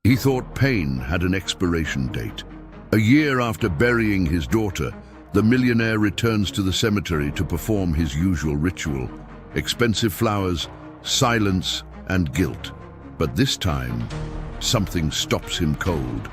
He thought pain had an expiration date. A year after burying his daughter, the millionaire returns to the cemetery to perform his usual ritual: expensive flowers, silence, and guilt. But this time, something stops him cold.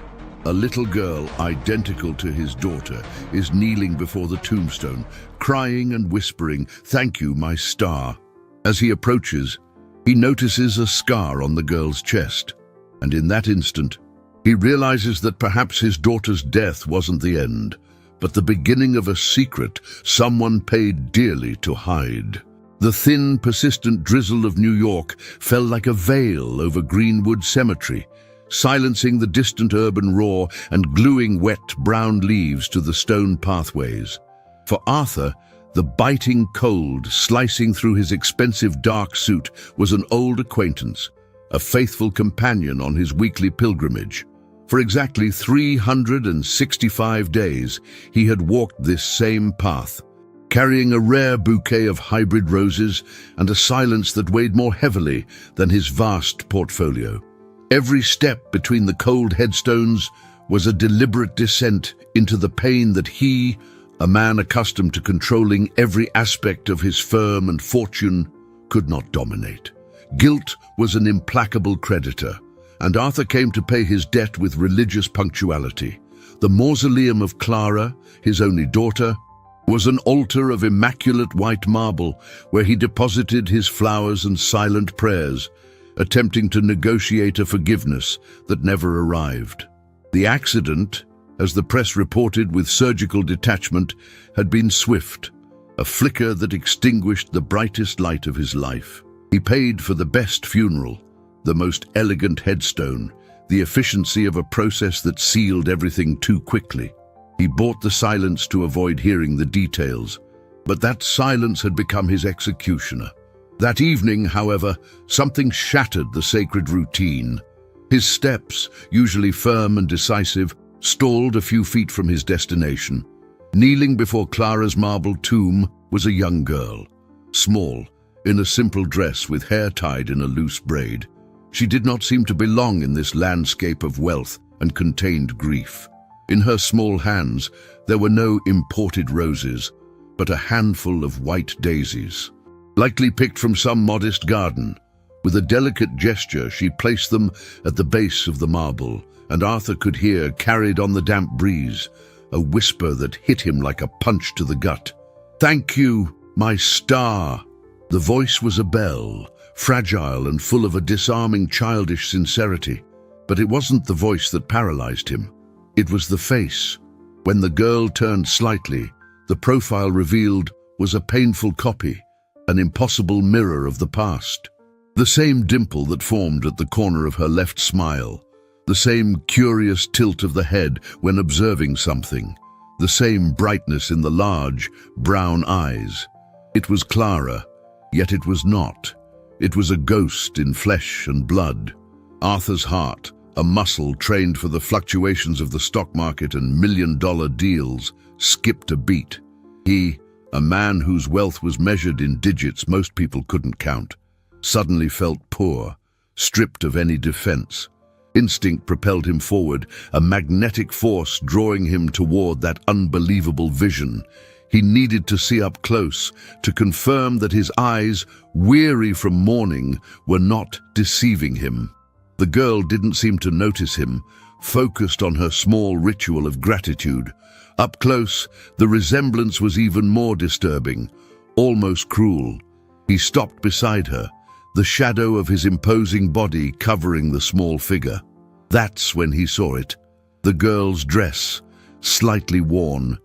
A little girl identical to his daughter is kneeling before the tombstone, crying and whispering, "Thank you, my star." As he approaches, he notices a scar on the girl's chest, and in that instant, he realizes that perhaps his daughter's death wasn't the end, but the beginning of a secret someone paid dearly to hide. The thin, persistent drizzle of New York fell like a veil over Greenwood Cemetery, silencing the distant urban roar and gluing wet brown leaves to the stone pathways. For Arthur, the biting cold slicing through his expensive dark suit was an old acquaintance, a faithful companion on his weekly pilgrimage. For exactly 365 days, he had walked this same path, carrying a rare bouquet of hybrid roses and a silence that weighed more heavily than his vast portfolio. Every step between the cold headstones was a deliberate descent into the pain that he, a man accustomed to controlling every aspect of his firm and fortune, could not dominate. Guilt was an implacable creditor, and Arthur came to pay his debt with religious punctuality. The mausoleum of Clara, his only daughter, was an altar of immaculate white marble where he deposited his flowers and silent prayers, attempting to negotiate a forgiveness that never arrived. The accident, as the press reported with surgical detachment, had been swift, a flicker that extinguished the brightest light of his life. He paid for the best funeral, the most elegant headstone, the efficiency of a process that sealed everything too quickly. He bought the silence to avoid hearing the details, but that silence had become his executioner. That evening, however, something shattered the sacred routine. His steps, usually firm and decisive, stalled a few feet from his destination. Kneeling before Clara's marble tomb was a young girl, small, in a simple dress with hair tied in a loose braid. She did not seem to belong in this landscape of wealth and contained grief. In her small hands, there were no imported roses, but a handful of white daisies, likely picked from some modest garden. With a delicate gesture, she placed them at the base of the marble, and Arthur could hear, carried on the damp breeze, a whisper that hit him like a punch to the gut. "Thank you, my star." The voice was a bell, fragile and full of a disarming childish sincerity. But it wasn't the voice that paralyzed him. It was the face. When the girl turned slightly, the profile revealed was a painful copy, an impossible mirror of the past. The same dimple that formed at the corner of her left smile, the same curious tilt of the head when observing something, the same brightness in the large, brown eyes. It was Clara, yet it was not. It was a ghost in flesh and blood. Arthur's heart, a muscle trained for the fluctuations of the stock market and million-dollar deals, skipped a beat. He, a man whose wealth was measured in digits most people couldn't count, suddenly felt poor, stripped of any defense. Instinct propelled him forward, a magnetic force drawing him toward that unbelievable vision. He needed to see up close, to confirm that his eyes, weary from mourning, were not deceiving him. The girl didn't seem to notice him, focused on her small ritual of gratitude. Up close, the resemblance was even more disturbing, almost cruel. He stopped beside her, the shadow of his imposing body covering the small figure. That's when he saw it. The girl's dress, slightly worn,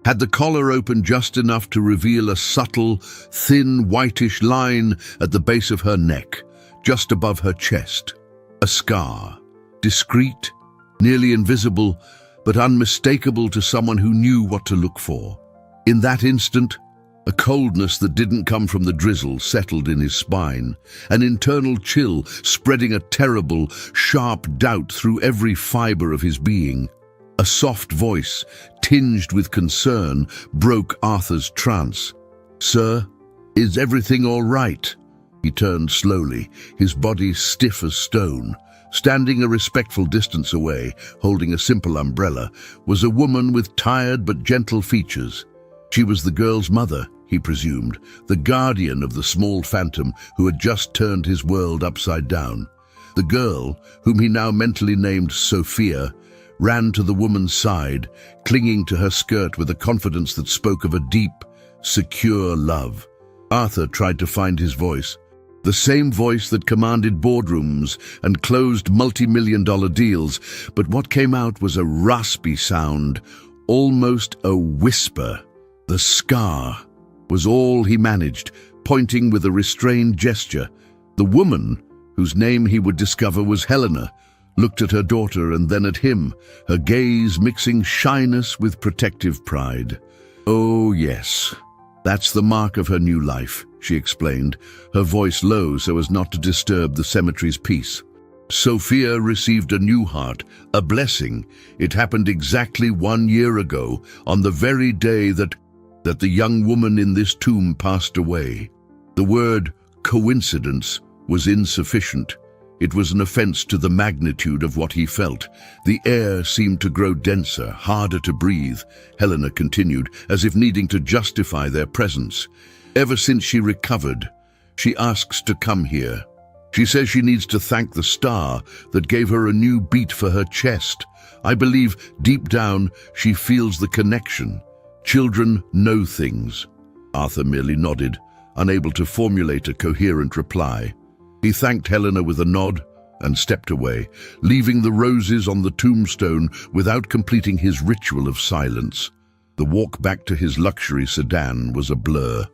had the collar open just enough to reveal a subtle, thin, whitish line at the base of her neck, just above her chest. A scar, discreet, nearly invisible, but unmistakable to someone who knew what to look for. In that instant, a coldness that didn't come from the drizzle settled in his spine, an internal chill spreading a terrible, sharp doubt through every fiber of his being. A soft voice, tinged with concern, broke Arthur's trance. "Sir, is everything all right?" He turned slowly, his body stiff as stone, Standing a respectful distance away, holding a simple umbrella, was a woman with tired but gentle features. She was the girl's mother, he presumed, the guardian of the small phantom who had just turned his world upside down. The girl, whom he now mentally named Sophia, ran to the woman's side, clinging to her skirt with a confidence that spoke of a deep, secure love. Arthur tried to find his voice, the same voice that commanded boardrooms and closed multi-million-dollar deals, but what came out was a raspy sound, almost a whisper. The scar was all he managed, pointing with a restrained gesture. The woman, whose name he would discover was Helena, looked at her daughter and then at him, her gaze mixing shyness with protective pride. "Oh, yes, that's the mark of her new life," she explained, her voice low so as not to disturb the cemetery's peace. Sophia received a new heart, a blessing. It happened exactly 1 year ago, on the very day that the young woman in this tomb passed away. The word coincidence was insufficient. It was an offense to the magnitude of what he felt. The air seemed to grow denser, harder to breathe, Helena continued, as if needing to justify their presence. Ever since she recovered, she asks to come here. She says she needs to thank the star that gave her a new beat for her chest. I believe deep down she feels the connection. Children know things. Arthur merely nodded, unable to formulate a coherent reply. He thanked Helena with a nod and stepped away, leaving the roses on the tombstone without completing his ritual of silence. The walk back to his luxury sedan was a blur.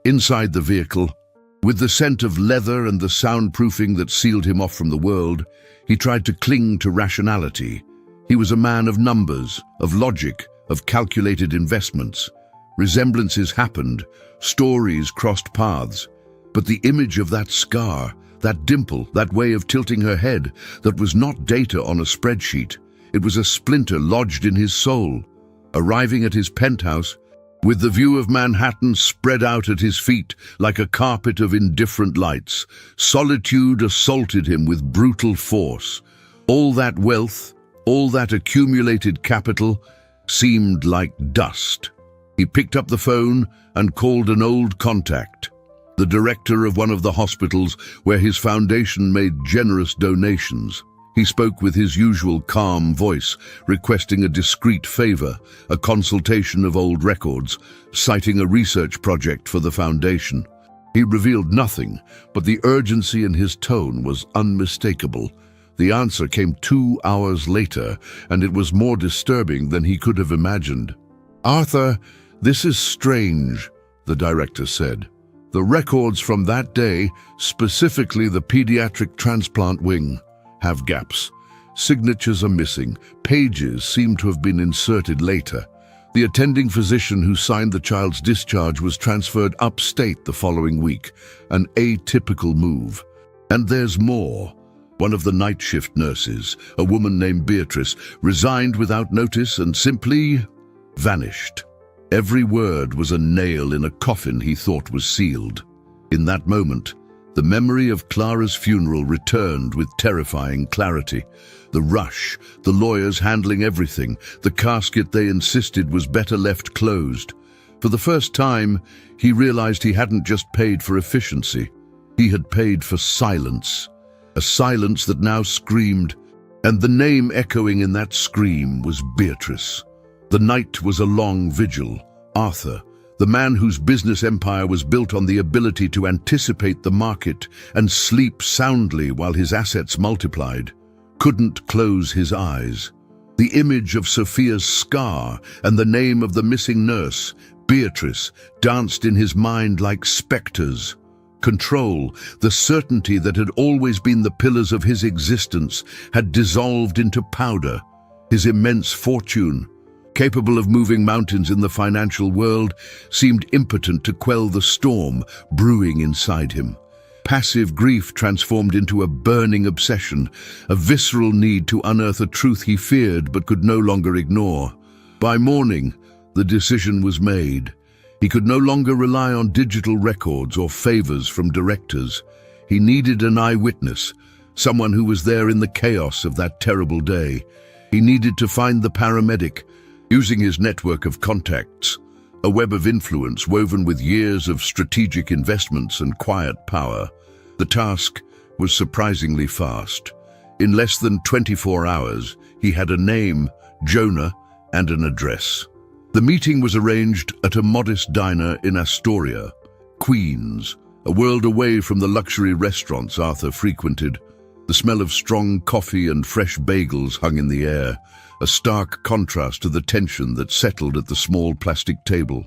Inside the vehicle, with the scent of leather and the soundproofing that sealed him off from the world, he tried to cling to rationality. He was a man of numbers, of logic, of calculated investments. Resemblances happened, stories crossed paths, but the image of that scar, that dimple, that way of tilting her head, that was not data on a spreadsheet. It was a splinter lodged in his soul. Arriving at his penthouse, with the view of Manhattan spread out at his feet like a carpet of indifferent lights, solitude assaulted him with brutal force. All that wealth, all that accumulated capital, seemed like dust. He picked up the phone and called an old contact, the director of one of the hospitals where his foundation made generous donations. He spoke with his usual calm voice, requesting a discreet favor, a consultation of old records, citing a research project for the foundation. He revealed nothing, but the urgency in his tone was unmistakable. The answer came 2 hours later, and it was more disturbing than he could have imagined. "Arthur, this is strange," the director said. "The records from that day, specifically the pediatric transplant wing, have gaps. Signatures are missing. Pages seem to have been inserted later. The attending physician who signed the child's discharge was transferred upstate the following week, an atypical move. And there's more. One of the night shift nurses, a woman named Beatrice, resigned without notice and simply vanished. Every word was a nail in a coffin he thought was sealed. In that moment, the memory of Clara's funeral returned with terrifying clarity. The rush, the lawyers handling everything, the casket they insisted was better left closed. For the first time, he realized he hadn't just paid for efficiency. He had paid for silence. A silence that now screamed, and the name echoing in that scream was Beatrice. The night was a long vigil. Arthur, the man whose business empire was built on the ability to anticipate the market and sleep soundly while his assets multiplied, couldn't close his eyes. The image of Sophia's scar and the name of the missing nurse, Beatrice, danced in his mind like specters. Control, the certainty that had always been the pillars of his existence, had dissolved into powder. His immense fortune, capable of moving mountains in the financial world, seemed impotent to quell the storm brewing inside him. Passive grief transformed into a burning obsession, a visceral need to unearth a truth he feared but could no longer ignore. By morning, the decision was made. He could no longer rely on digital records or favors from directors. He needed an eyewitness, someone who was there in the chaos of that terrible day. He needed to find the paramedic, using his network of contacts, a web of influence woven with years of strategic investments and quiet power. The task was surprisingly fast. In less than 24 hours, he had a name, Jonah, and an address. The meeting was arranged at a modest diner in Astoria, Queens, a world away from the luxury restaurants Arthur frequented. The smell of strong coffee and fresh bagels hung in the air, a stark contrast to the tension that settled at the small plastic table.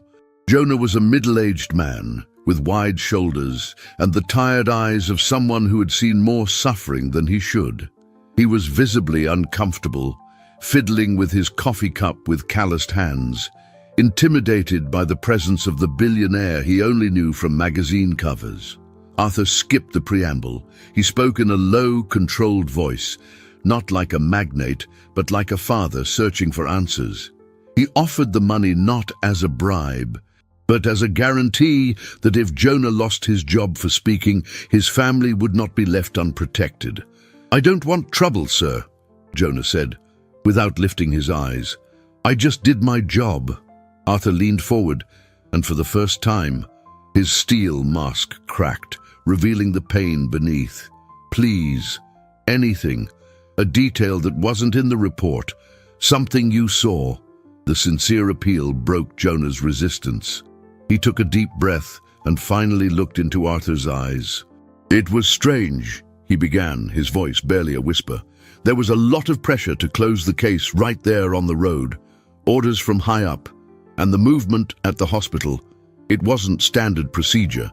Jonah was a middle-aged man, with wide shoulders and the tired eyes of someone who had seen more suffering than he should. He was visibly uncomfortable, fiddling with his coffee cup with calloused hands, intimidated by the presence of the billionaire he only knew from magazine covers. Arthur skipped the preamble. He spoke in a low, controlled voice, not like a magnate, but like a father searching for answers. He offered the money not as a bribe, but as a guarantee that if Jonah lost his job for speaking, his family would not be left unprotected. "I don't want trouble, sir," Jonah said, without lifting his eyes. "I just did my job." Arthur leaned forward, and for the first time, his steel mask cracked, revealing the pain beneath. "Please, anything, a detail that wasn't in the report, something you saw." The sincere appeal broke Jonah's resistance. He took a deep breath and finally looked into Arthur's eyes. "It was strange," he began, his voice barely a whisper. "There was a lot of pressure to close the case right there on the road, orders from high up, and the movement at the hospital. It wasn't standard procedure.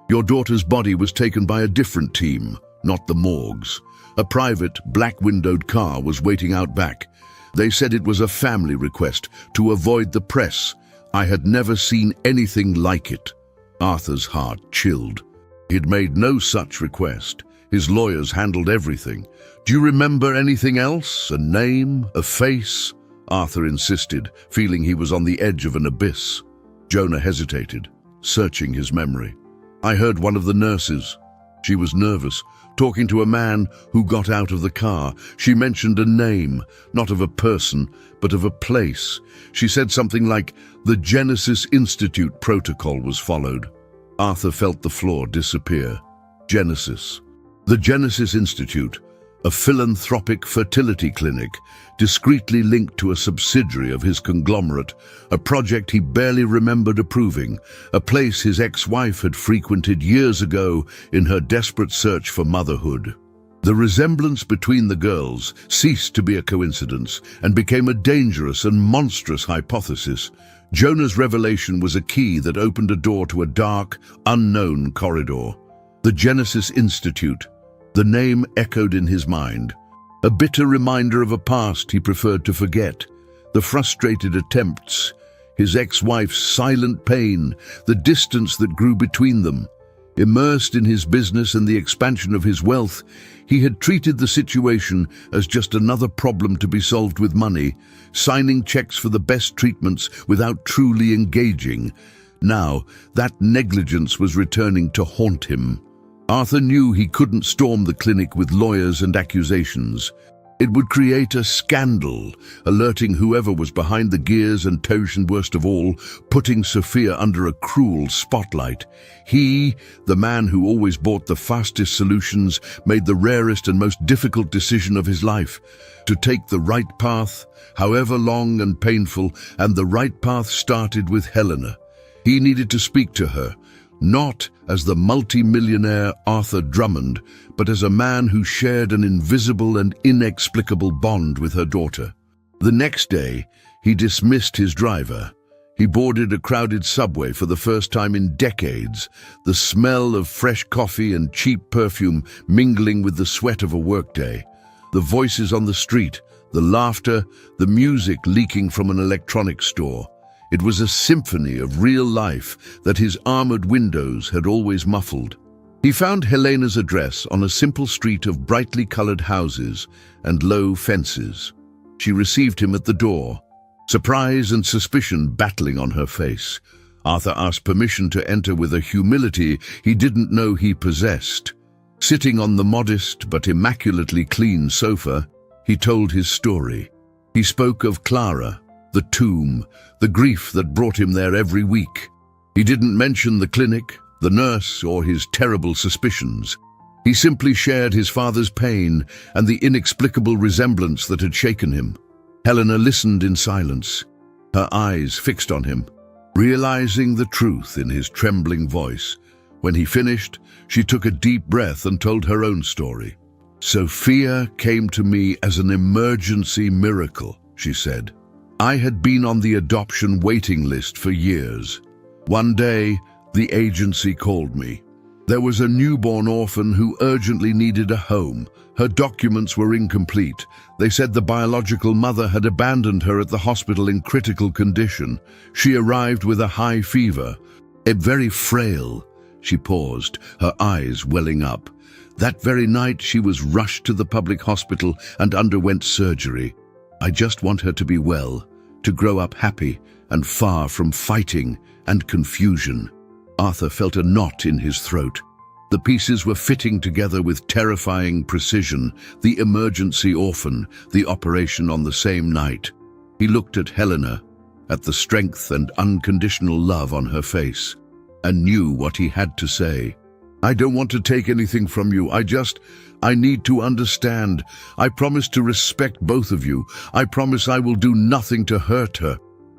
Your daughter's body was taken by a different team, not the morgues. A private, black-windowed car was waiting out back. They said it was a family request to avoid the press. I had never seen anything like it." Arthur's heart chilled. He'd made no such request. His lawyers handled everything. "Do you remember anything else? A name? A face?" Arthur insisted, feeling he was on the edge of an abyss. Jonah hesitated, searching his memory. "I heard one of the nurses. She was nervous, talking to a man who got out of the car. She mentioned a name, not of a person, but of a place. She said something like, 'The Genesis Institute protocol was followed.'" Arthur felt the floor disappear. Genesis. The Genesis Institute, a philanthropic fertility clinic, discreetly linked to a subsidiary of his conglomerate, a project he barely remembered approving, a place his ex-wife had frequented years ago in her desperate search for motherhood. The resemblance between the girls ceased to be a coincidence and became a dangerous and monstrous hypothesis. Jonah's revelation was a key that opened a door to a dark, unknown corridor. The Genesis Institute. The name echoed in his mind, a bitter reminder of a past he preferred to forget, the frustrated attempts, his ex-wife's silent pain, the distance that grew between them. Immersed in his business and the expansion of his wealth, he had treated the situation as just another problem to be solved with money, signing checks for the best treatments without truly engaging. Now, that negligence was returning to haunt him. Arthur knew he couldn't storm the clinic with lawyers and accusations. It would create a scandal, alerting whoever was behind the gears and worst of all, putting Sophia under a cruel spotlight. He, the man who always bought the fastest solutions, made the rarest and most difficult decision of his life, to take the right path, however long and painful, and the right path started with Helena. He needed to speak to her, not as the multi-millionaire Arthur Drummond, but as a man who shared an invisible and inexplicable bond with her daughter. The next day, he dismissed his driver. He boarded a crowded subway for the first time in decades, the smell of fresh coffee and cheap perfume mingling with the sweat of a workday. The voices on the street, the laughter, the music leaking from an electronics store. It was a symphony of real life that his armored windows had always muffled. He found Helena's address on a simple street of brightly colored houses and low fences. She received him at the door, surprise and suspicion battling on her face. Arthur asked permission to enter with a humility he didn't know he possessed. Sitting on the modest but immaculately clean sofa, he told his story. He spoke of Clara, the tomb, the grief that brought him there every week. He didn't mention the clinic, the nurse, or his terrible suspicions. He simply shared his father's pain and the inexplicable resemblance that had shaken him. Helena listened in silence, her eyes fixed on him, realizing the truth in his trembling voice. When he finished, she took a deep breath and told her own story. "Sophia came to me as an emergency miracle," she said. "I had been on the adoption waiting list for years. One day, the agency called me. There was a newborn orphan who urgently needed a home. Her documents were incomplete. They said the biological mother had abandoned her at the hospital in critical condition. She arrived with a high fever, very frail." She paused, her eyes welling up. "That very night she was rushed to the public hospital and underwent surgery. I just want her to be well, to grow up happy and far from fighting and confusion." Arthur felt a knot in his throat. The pieces were fitting together with terrifying precision: the emergency orphan, the operation on the same night. He looked at Helena, at the strength and unconditional love on her face, and knew what he had to say. "I don't want to take anything from you. I need to understand. I promise to respect both of you. I promise I will do nothing to hurt her."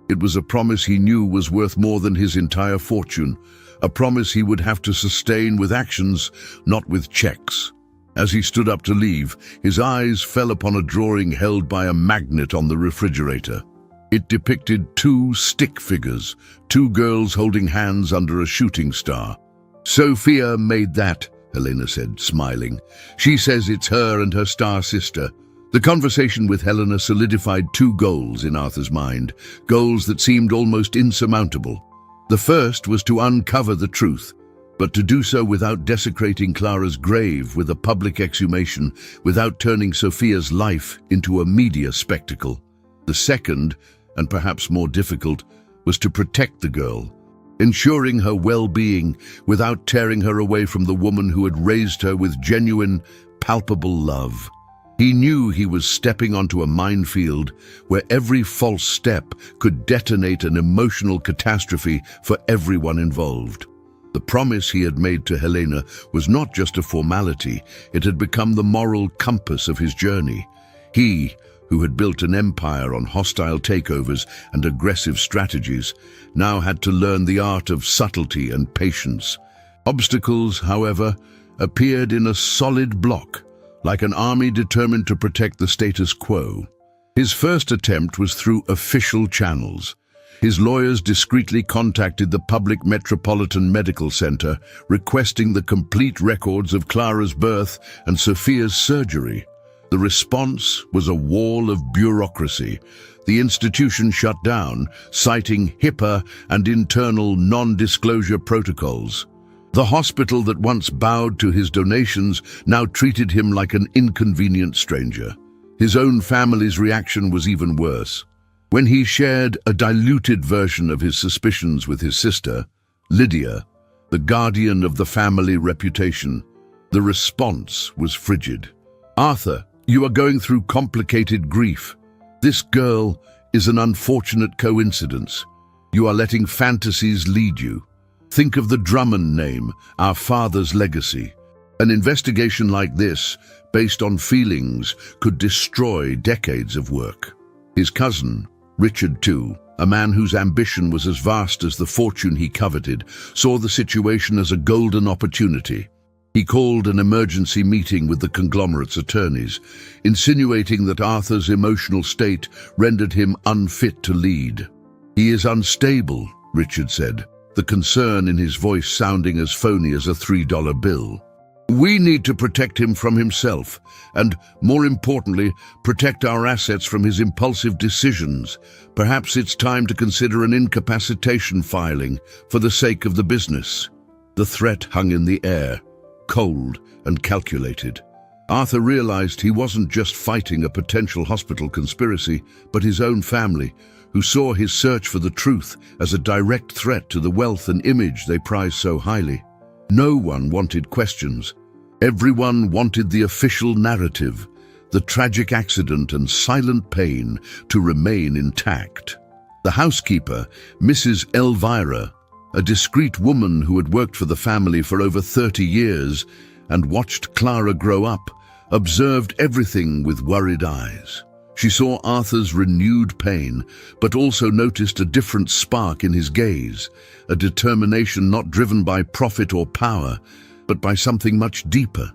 It was a promise he knew was worth more than his entire fortune, a promise he would have to sustain with actions, not with checks. As he stood up to leave, his eyes fell upon a drawing held by a magnet on the refrigerator. It depicted two stick figures, two girls holding hands under a shooting star. "Sophia made that," Helena said, smiling. "She says it's her and her star sister." The conversation with Helena solidified two goals in Arthur's mind, goals that seemed almost insurmountable. The first was to uncover the truth, but to do so without desecrating Clara's grave with a public exhumation, without turning Sophia's life into a media spectacle. The second, and perhaps more difficult, was to protect the girl, ensuring her well-being without tearing her away from the woman who had raised her with genuine, palpable love. He knew he was stepping onto a minefield where every false step could detonate an emotional catastrophe for everyone involved. The promise he had made to Helena was not just a formality, it had become the moral compass of his journey. He, who had built an empire on hostile takeovers and aggressive strategies, now had to learn the art of subtlety and patience. Obstacles, however, appeared in a solid block, like an army determined to protect the status quo. His first attempt was through official channels. His lawyers discreetly contacted the Public Metropolitan Medical Center, requesting the complete records of Clara's birth and Sophia's surgery. The response was a wall of bureaucracy. The institution shut down, citing HIPAA and internal non-disclosure protocols. The hospital that once bowed to his donations now treated him like an inconvenient stranger. His own family's reaction was even worse. When he shared a diluted version of his suspicions with his sister, Lydia, the guardian of the family reputation, the response was frigid. "Arthur, you are going through complicated grief. This girl is an unfortunate coincidence. You are letting fantasies lead you. Think of the Drummond name, our father's legacy. An investigation like this, based on feelings, could destroy decades of work." His cousin, Richard too, a man whose ambition was as vast as the fortune he coveted, saw the situation as a golden opportunity. He called an emergency meeting with the conglomerate's attorneys, insinuating that Arthur's emotional state rendered him unfit to lead. "He is unstable," Richard said, the concern in his voice sounding as phony as a $3 bill. "We need to protect him from himself, and, more importantly, protect our assets from his impulsive decisions. Perhaps it's time to consider an incapacitation filing for the sake of the business." The threat hung in the air, cold and calculated. Arthur realized he wasn't just fighting a potential hospital conspiracy, but his own family, who saw his search for the truth as a direct threat to the wealth and image they prized so highly. No one wanted questions. Everyone wanted the official narrative, the tragic accident and silent pain to remain intact. The housekeeper, Mrs. Elvira, a discreet woman who had worked for the family for over 30 years and watched Clara grow up, observed everything with worried eyes. She saw Arthur's renewed pain, but also noticed a different spark in his gaze, a determination not driven by profit or power, but by something much deeper.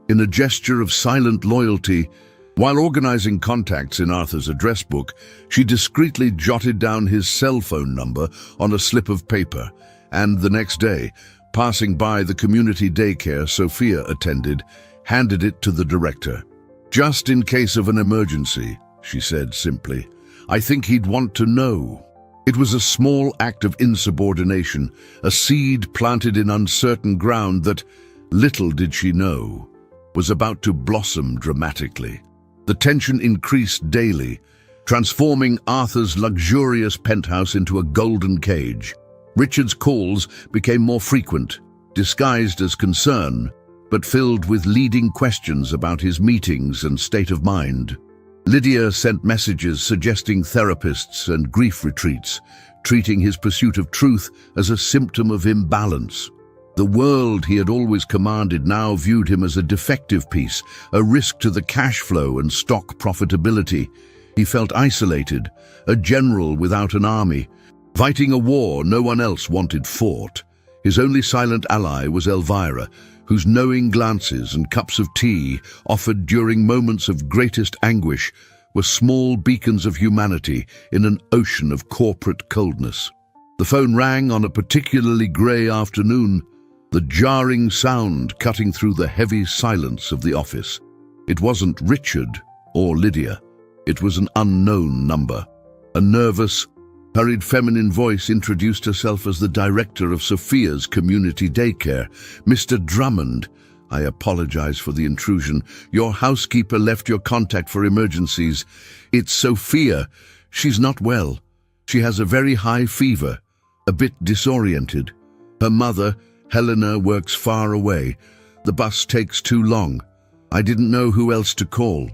In a gesture of silent loyalty, while organizing contacts in Arthur's address book, she discreetly jotted down his cell phone number on a slip of paper, and the next day, passing by the community daycare Sophia attended, handed it to the director. "Just in case of an emergency," she said simply. "I think he'd want to know." It was a small act of insubordination, a seed planted in uncertain ground that, little did she know, was about to blossom dramatically. The tension increased daily, transforming Arthur's luxurious penthouse into a golden cage. Richard's calls became more frequent, disguised as concern, but filled with leading questions about his meetings and state of mind. Lydia sent messages suggesting therapists and grief retreats, treating his pursuit of truth as a symptom of imbalance. The world he had always commanded now viewed him as a defective piece, a risk to the cash flow and stock profitability. He felt isolated, a general without an army, fighting a war no one else wanted fought. His only silent ally was Elvira, whose knowing glances and cups of tea, offered during moments of greatest anguish, were small beacons of humanity in an ocean of corporate coldness. The phone rang on a particularly grey afternoon, the jarring sound cutting through the heavy silence of the office. It wasn't Richard or Lydia. It was an unknown number. A nervous, hurried feminine voice introduced herself as the director of Sophia's community daycare. "Mr. Drummond, I apologize for the intrusion. Your housekeeper left your contact for emergencies. It's Sophia. She's not well. She has a very high fever, a bit disoriented. Her mother, Helena, works far away. The bus takes too long. I didn't know who else to call."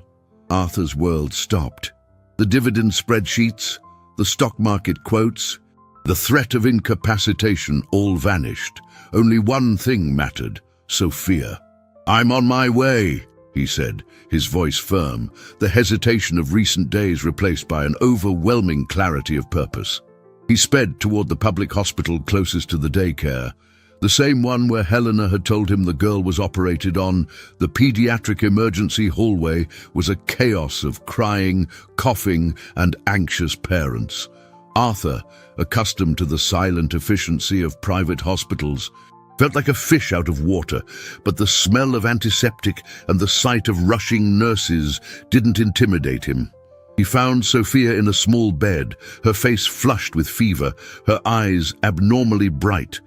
Arthur's world stopped. The dividend spreadsheets, the stock market quotes, the threat of incapacitation all vanished. Only one thing mattered: Sophia. "I'm on my way," he said, his voice firm, the hesitation of recent days replaced by an overwhelming clarity of purpose. He sped toward the public hospital closest to the daycare, the same one where Helena had told him the girl was operated on. The pediatric emergency hallway was a chaos of crying, coughing, and anxious parents. Arthur, accustomed to the silent efficiency of private hospitals, felt like a fish out of water, but the smell of antiseptic and the sight of rushing nurses didn't intimidate him. He found Sophia in a small bed, her face flushed with fever, her eyes abnormally bright.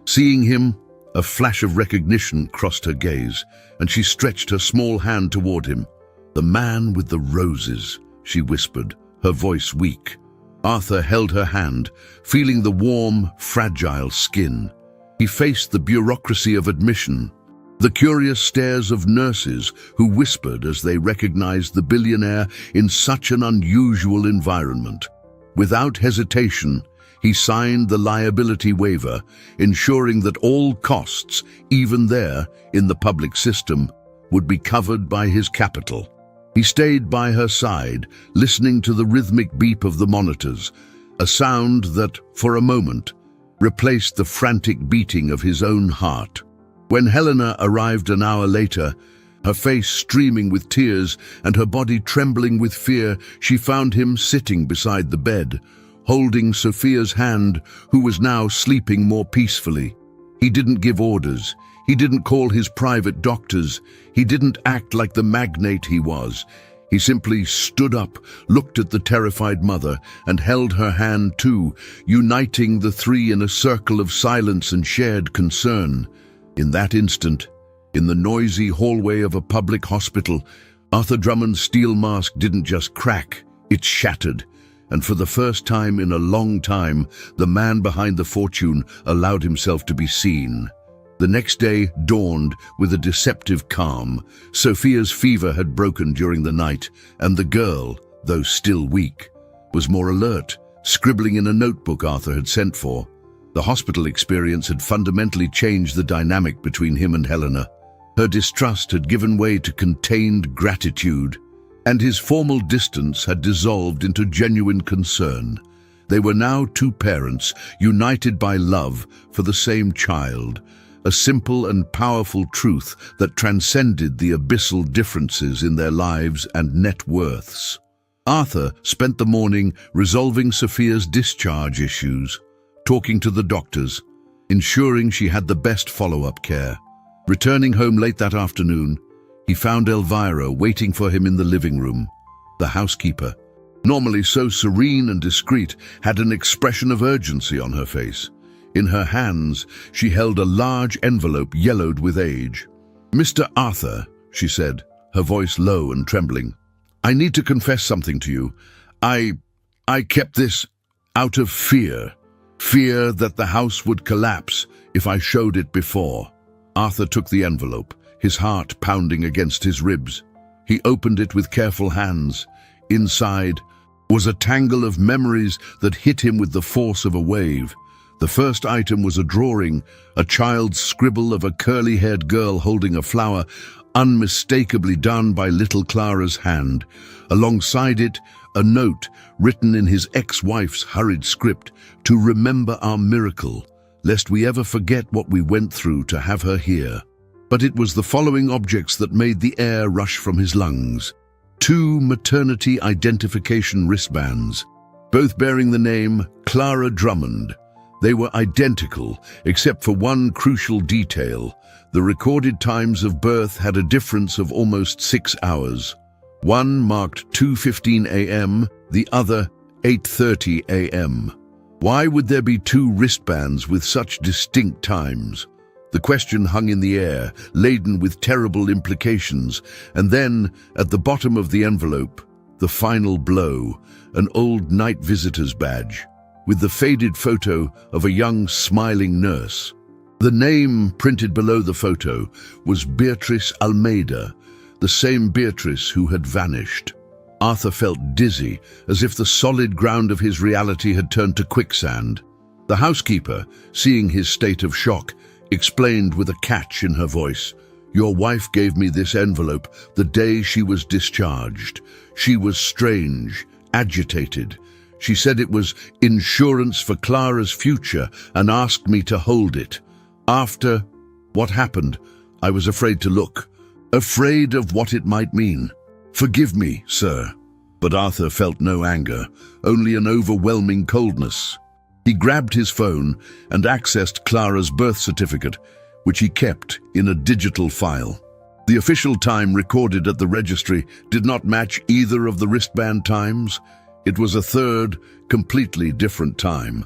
Seeing him, a flash of recognition crossed her gaze, and she stretched her small hand toward him. "The man with the roses," she whispered, her voice weak. Arthur held her hand, feeling the warm, fragile skin. He faced the bureaucracy of admission, the curious stares of nurses who whispered as they recognized the billionaire in such an unusual environment. Without hesitation, he signed the liability waiver, ensuring that all costs, even there in the public system, would be covered by his capital. He stayed by her side, listening to the rhythmic beep of the monitors, a sound that, for a moment, replaced the frantic beating of his own heart. When Helena arrived an hour later, her face streaming with tears and her body trembling with fear, she found him sitting beside the bed, holding Sophia's hand, who was now sleeping more peacefully. He didn't give orders. He didn't call his private doctors. He didn't act like the magnate he was. He simply stood up, looked at the terrified mother, and held her hand too, uniting the three in a circle of silence and shared concern. In that instant, in the noisy hallway of a public hospital, Arthur Drummond's steel mask didn't just crack, it shattered. And for the first time in a long time, the man behind the fortune allowed himself to be seen. The next day dawned with a deceptive calm. Sophia's fever had broken during the night, and the girl, though still weak, was more alert, scribbling in a notebook Arthur had sent for. The hospital experience had fundamentally changed the dynamic between him and Helena. Her distrust had given way to contained gratitude, and his formal distance had dissolved into genuine concern. They were now two parents, united by love for the same child, a simple and powerful truth that transcended the abyssal differences in their lives and net worths. Arthur spent the morning resolving Sophia's discharge issues, talking to the doctors, ensuring she had the best follow-up care. Returning home late that afternoon, he found Elvira waiting for him in the living room. The housekeeper, normally so serene and discreet, had an expression of urgency on her face. In her hands, she held a large envelope yellowed with age. "Mr. Arthur," she said, her voice low and trembling, "I need to confess something to you. I kept this out of fear. Fear that the house would collapse if I showed it before." Arthur took the envelope, his heart pounding against his ribs. He opened it with careful hands. Inside was a tangle of memories that hit him with the force of a wave. The first item was a drawing, a child's scribble of a curly-haired girl holding a flower, unmistakably done by little Clara's hand. Alongside it, a note written in his ex-wife's hurried script, "To remember our miracle, lest we ever forget what we went through to have her here." But it was the following objects that made the air rush from his lungs. 2 maternity identification wristbands, both bearing the name Clara Drummond. They were identical, except for one crucial detail. The recorded times of birth had a difference of almost 6 hours. One marked 2:15 a.m., the other 8:30 a.m. Why would there be 2 wristbands with such distinct times? The question hung in the air, laden with terrible implications. And then, at the bottom of the envelope, the final blow, an old night visitor's badge, with the faded photo of a young, smiling nurse. The name printed below the photo was Beatrice Almeida, the same Beatrice who had vanished. Arthur felt dizzy, as if the solid ground of his reality had turned to quicksand. The housekeeper, seeing his state of shock, explained with a catch in her voice, "Your wife gave me this envelope the day she was discharged. She was strange, agitated. She said it was insurance for Clara's future and asked me to hold it. After what happened, I was afraid to look, afraid of what it might mean. Forgive me, sir." But Arthur felt no anger, only an overwhelming coldness. He grabbed his phone and accessed Clara's birth certificate, which he kept in a digital file. The official time recorded at the registry did not match either of the wristband times. It was a third, completely different time.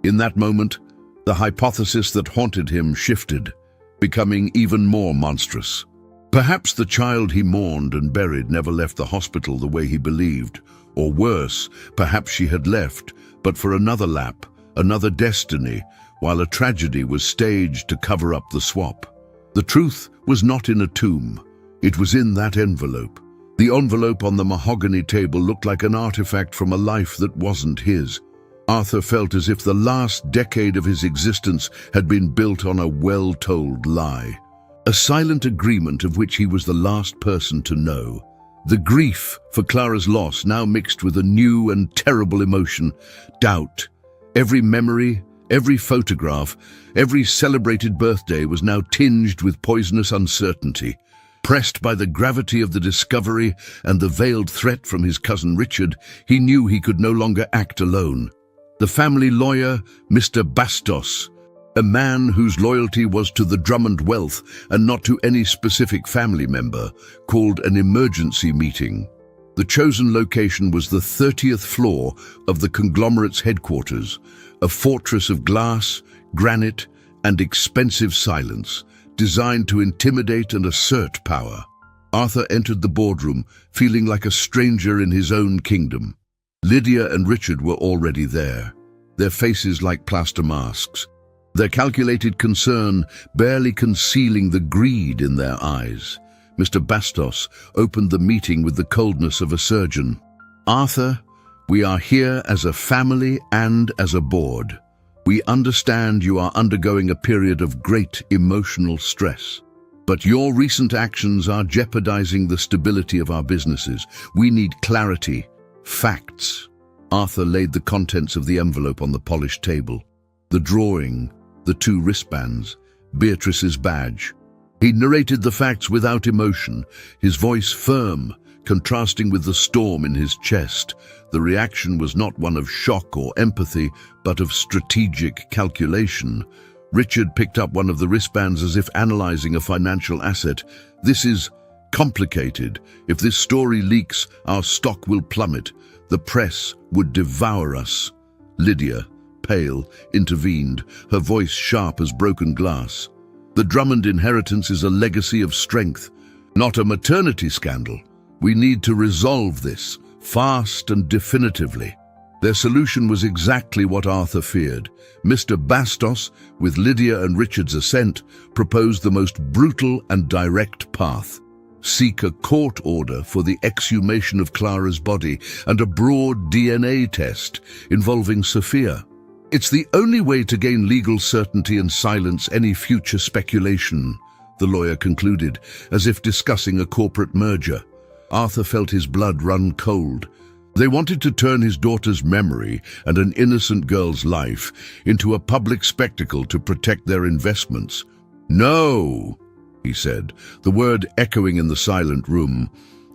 In that moment, the hypothesis that haunted him shifted, becoming even more monstrous. Perhaps the child he mourned and buried never left the hospital the way he believed. Or worse, perhaps she had left, but for another lap, another destiny, while a tragedy was staged to cover up the swap. The truth was not in a tomb. It was in that envelope. The envelope on the mahogany table looked like an artifact from a life that wasn't his. Arthur felt as if the last decade of his existence had been built on a well-told lie. A silent agreement of which he was the last person to know. The grief for Clara's loss now mixed with a new and terrible emotion, doubt. Every memory, every photograph, every celebrated birthday was now tinged with poisonous uncertainty. Pressed by the gravity of the discovery and the veiled threat from his cousin Richard, he knew he could no longer act alone. The family lawyer, Mr. Bastos, a man whose loyalty was to the Drummond wealth and not to any specific family member, called an emergency meeting. The chosen location was the 30th floor of the conglomerate's headquarters, a fortress of glass, granite, and expensive silence, designed to intimidate and assert power. Arthur entered the boardroom, feeling like a stranger in his own kingdom. Lydia and Richard were already there, their faces like plaster masks. their calculated concern barely concealing the greed in their eyes. Mr. Bastos opened the meeting with the coldness of a surgeon. "Arthur, we are here as a family and as a board. We understand you are undergoing a period of great emotional stress. But your recent actions are jeopardizing the stability of our businesses. We need clarity, facts." Arthur laid the contents of the envelope on the polished table. The drawing, the 2 wristbands, Beatrice's badge. He narrated the facts without emotion, his voice firm, contrasting with the storm in his chest. The reaction was not one of shock or empathy, but of strategic calculation. Richard picked up one of the wristbands as if analyzing a financial asset. "This is complicated. If this story leaks, our stock will plummet. The press would devour us." Lydia, pale, intervened, her voice sharp as broken glass. "The Drummond inheritance is a legacy of strength, not a maternity scandal. We need to resolve this, fast and definitively." Their solution was exactly what Arthur feared. Mr. Bastos, with Lydia and Richard's assent, proposed the most brutal and direct path. Seek a court order for the exhumation of Clara's body and a broad DNA test involving Sophia. "It's the only way to gain legal certainty and silence any future speculation," the lawyer concluded, as if discussing a corporate merger. Arthur felt his blood run cold. They wanted to turn his daughter's memory and an innocent girl's life into a public spectacle to protect their investments. "No," he said, the word echoing in the silent room.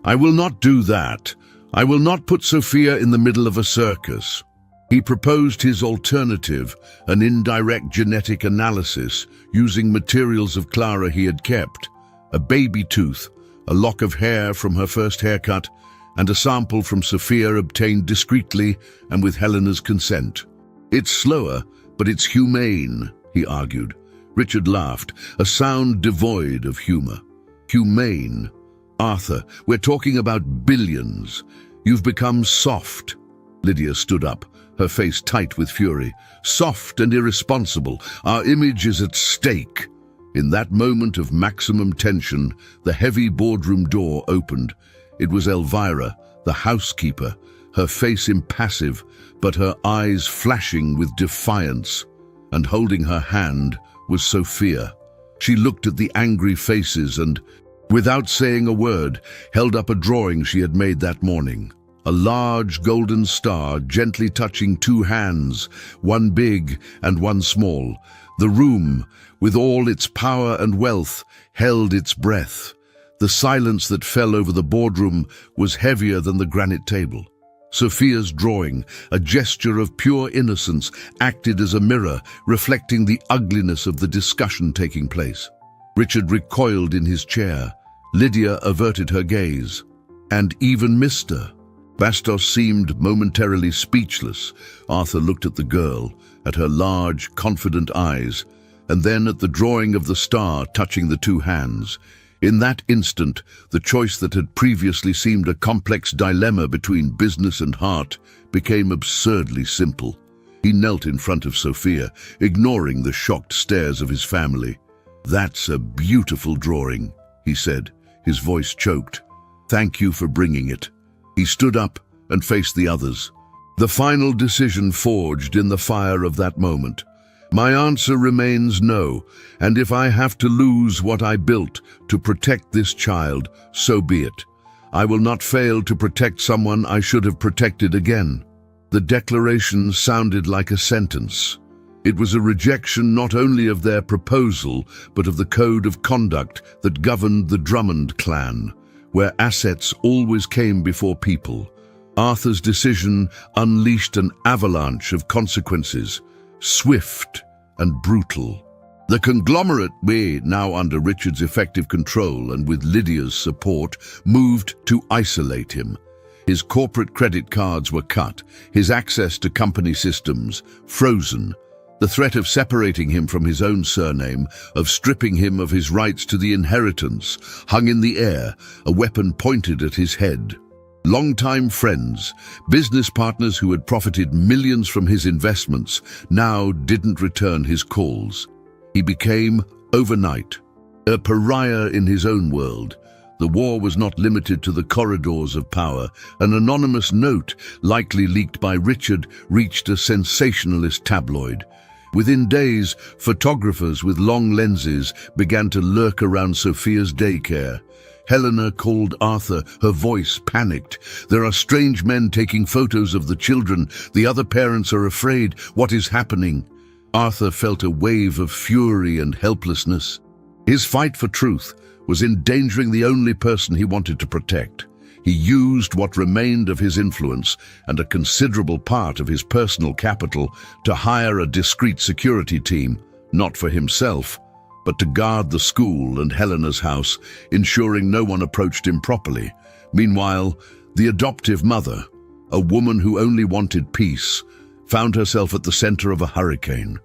"I will not do that. I will not put Sophia in the middle of a circus." He proposed his alternative, an indirect genetic analysis using materials of Clara he had kept: a baby tooth, a lock of hair from her first haircut, and a sample from Sophia obtained discreetly and with Helena's consent. "It's slower, but it's humane," he argued. Richard laughed, a sound devoid of humor. "Humane? Arthur, we're talking about billions. You've become soft." Lydia stood up, her face tight with fury. "Soft and irresponsible. Our image is at stake." In that moment of maximum tension, the heavy boardroom door opened. It was Elvira, the housekeeper, her face impassive, but her eyes flashing with defiance. And holding her hand was Sophia. She looked at the angry faces and, without saying a word, held up a drawing she had made that morning. A large golden star gently touching 2 hands, one big and one small. The room, with all its power and wealth, held its breath. The silence that fell over the boardroom was heavier than the granite table. Sophia's drawing, a gesture of pure innocence, acted as a mirror, reflecting the ugliness of the discussion taking place. Richard recoiled in his chair. Lydia averted her gaze. And even Mr. Bastos seemed momentarily speechless. Arthur looked at the girl, at her large, confident eyes, and then at the drawing of the star touching the 2 hands. In that instant, the choice that had previously seemed a complex dilemma between business and heart became absurdly simple. He knelt in front of Sophia, ignoring the shocked stares of his family. "That's a beautiful drawing," he said, his voice choked. "Thank you for bringing it." He stood up and faced the others. The final decision forged in the fire of that moment. "My answer remains no, and if I have to lose what I built to protect this child, so be it. I will not fail to protect someone I should have protected again." The declaration sounded like a sentence. It was a rejection not only of their proposal, but of the code of conduct that governed the Drummond clan, where assets always came before people. Arthur's decision unleashed an avalanche of consequences, swift and brutal. The conglomerate, now under Richard's effective control and with Lydia's support, moved to isolate him. His corporate credit cards were cut, his access to company systems frozen. The threat of separating him from his own surname, of stripping him of his rights to the inheritance, hung in the air, a weapon pointed at his head. Longtime friends, business partners who had profited millions from his investments, now didn't return his calls. He became, overnight, a pariah in his own world. The war was not limited to the corridors of power. An anonymous note, likely leaked by Richard, reached a sensationalist tabloid. Within days, photographers with long lenses began to lurk around Sophia's daycare. Helena called Arthur, her voice panicked. "There are strange men taking photos of the children. The other parents are afraid. What is happening?" Arthur felt a wave of fury and helplessness. His fight for truth was endangering the only person he wanted to protect. He used what remained of his influence and a considerable part of his personal capital to hire a discreet security team, not for himself, but to guard the school and Helena's house, ensuring no one approached him properly. Meanwhile, the adoptive mother, a woman who only wanted peace, found herself at the center of a hurricane.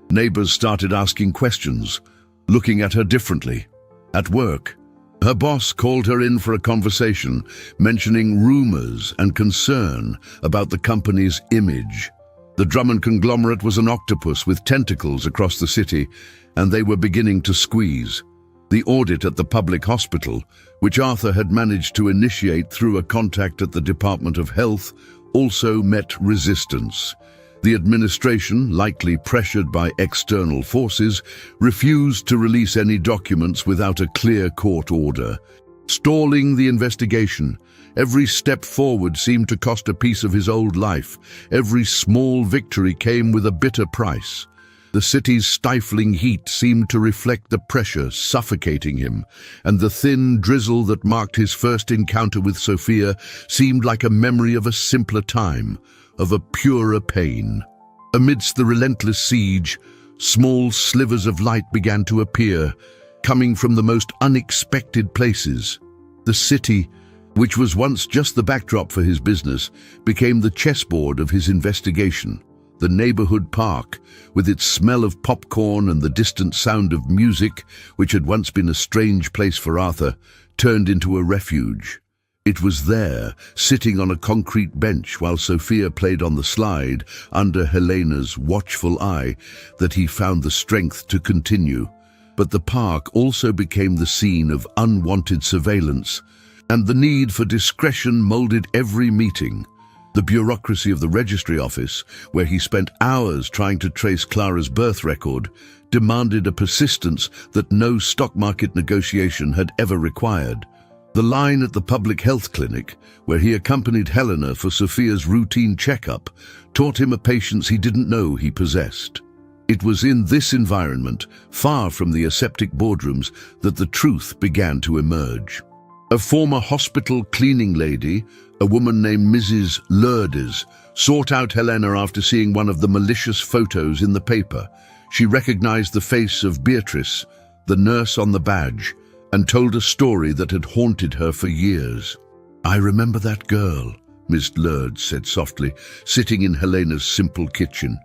Neighbors started asking questions, looking at her differently. At work, her boss called her in for a conversation, mentioning rumors and concern about the company's image. The Drummond conglomerate was an octopus with tentacles across the city, and they were beginning to squeeze. The audit at the public hospital, which Arthur had managed to initiate through a contact at the Department of Health, also met resistance. The administration, likely pressured by external forces, refused to release any documents without a clear court order, stalling the investigation. Every step forward seemed to cost a piece of his old life. Every small victory came with a bitter price. The city's stifling heat seemed to reflect the pressure suffocating him, and the thin drizzle that marked his first encounter with Sophia seemed like a memory of a simpler time, of a purer pain. Amidst the relentless siege, small slivers of light began to appear, coming from the most unexpected places. The city, which was once just the backdrop for his business, became the chessboard of his investigation. The neighborhood park, with its smell of popcorn and the distant sound of music, which had once been a strange place for Arthur, turned into a refuge. It was there, sitting on a concrete bench while Sophia played on the slide, under Helena's watchful eye, that he found the strength to continue. But the park also became the scene of unwanted surveillance, and the need for discretion molded every meeting. The bureaucracy of the registry office, where he spent hours trying to trace Clara's birth record, demanded a persistence that no stock market negotiation had ever required. The line at the public health clinic, where he accompanied Helena for Sophia's routine checkup, taught him a patience he didn't know he possessed. It was in this environment, far from the aseptic boardrooms, that the truth began to emerge. A former hospital cleaning lady, a woman named Mrs. Lourdes, sought out Helena after seeing one of the malicious photos in the paper. She recognized the face of Beatrice, the nurse on the badge, and told a story that had haunted her for years. "I remember that girl," Miss Lourdes said softly, sitting in Helena's simple kitchen.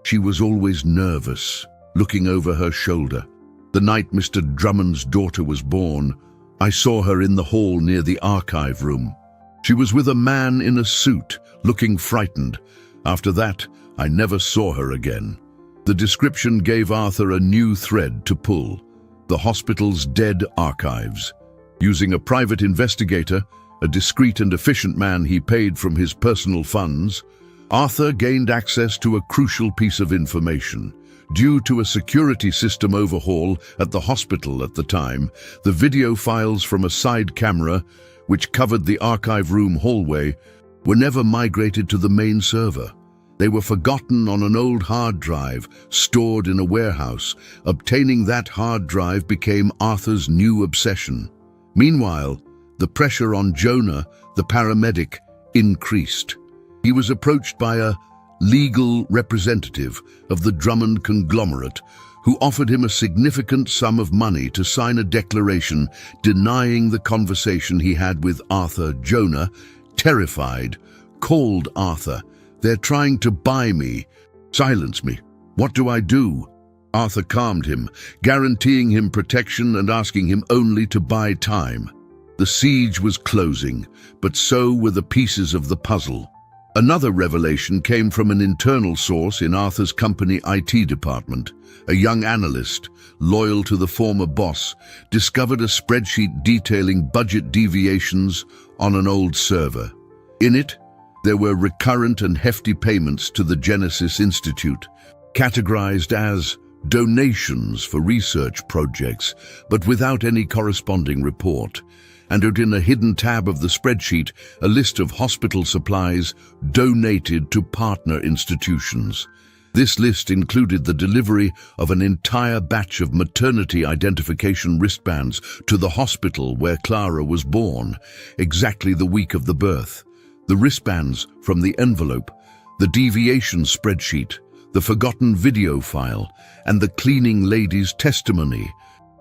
"She was always nervous, looking over her shoulder. The night Mr. Drummond's daughter was born, I saw her in the hall near the archive room. She was with a man in a suit, looking frightened. After that, I never saw her again." The description gave Arthur a new thread to pull: the hospital's dead archives. Using a private investigator, a discreet and efficient man he paid from his personal funds, Arthur gained access to a crucial piece of information. Due to a security system overhaul at the hospital at the time, the video files from a side camera, which covered the archive room hallway, were never migrated to the main server. They were forgotten on an old hard drive, stored in a warehouse. Obtaining that hard drive became Arthur's new obsession. Meanwhile, the pressure on Jonah, the paramedic, increased. He was approached by a legal representative of the Drummond conglomerate, who offered him a significant sum of money to sign a declaration denying the conversation he had with Arthur. Jonah, terrified, called Arthur. "They're trying to buy me. Silence me. What do I do?" Arthur calmed him, guaranteeing him protection and asking him only to buy time. The siege was closing, but so were the pieces of the puzzle. Another revelation came from an internal source in Arthur's company IT department. A young analyst, loyal to the former boss, discovered a spreadsheet detailing budget deviations on an old server. In it, there were recurrent and hefty payments to the Genesis Institute, categorized as donations for research projects, but without any corresponding report. And in a hidden tab of the spreadsheet, a list of hospital supplies donated to partner institutions. This list included the delivery of an entire batch of maternity identification wristbands to the hospital where Clara was born, exactly the week of the birth. The wristbands from the envelope, the deviation spreadsheet, the forgotten video file, and the cleaning lady's testimony.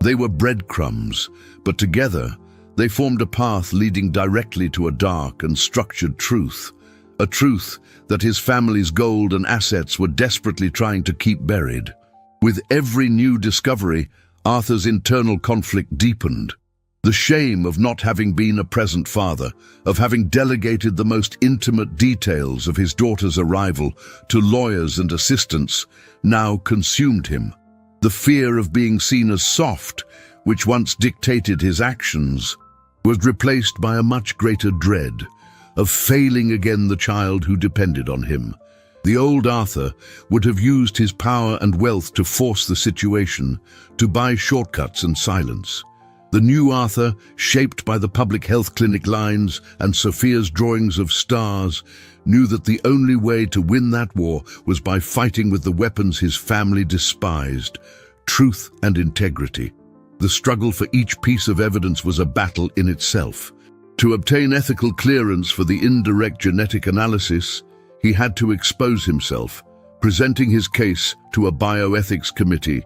They were breadcrumbs, but together they formed a path leading directly to a dark and structured truth. A truth that his family's gold and assets were desperately trying to keep buried. With every new discovery, Arthur's internal conflict deepened. The shame of not having been a present father, of having delegated the most intimate details of his daughter's arrival to lawyers and assistants, now consumed him. The fear of being seen as soft, which once dictated his actions, was replaced by a much greater dread of failing again the child who depended on him. The old Arthur would have used his power and wealth to force the situation, to buy shortcuts and silence. The new Arthur, shaped by the public health clinic lines and Sophia's drawings of stars, knew that the only way to win that war was by fighting with the weapons his family despised: truth and integrity. The struggle for each piece of evidence was a battle in itself. To obtain ethical clearance for the indirect genetic analysis, he had to expose himself, presenting his case to a bioethics committee,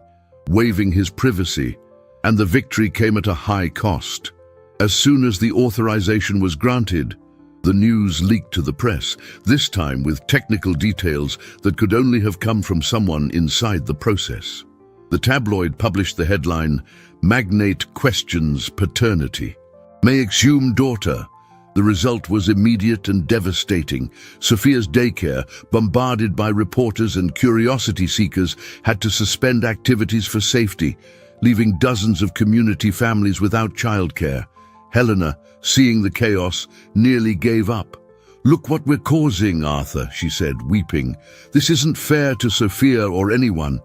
waiving his privacy, and the victory came at a high cost. As soon as the authorization was granted, the news leaked to the press, this time with technical details that could only have come from someone inside the process. The tabloid published the headline, "Magnate Questions Paternity. May exhume daughter." The result was immediate and devastating. Sophia's daycare, bombarded by reporters and curiosity seekers, had to suspend activities for safety, leaving dozens of community families without childcare. Helena, seeing the chaos, nearly gave up. "Look what we're causing, Arthur," she said, weeping. "This isn't fair to Sophia or anyone."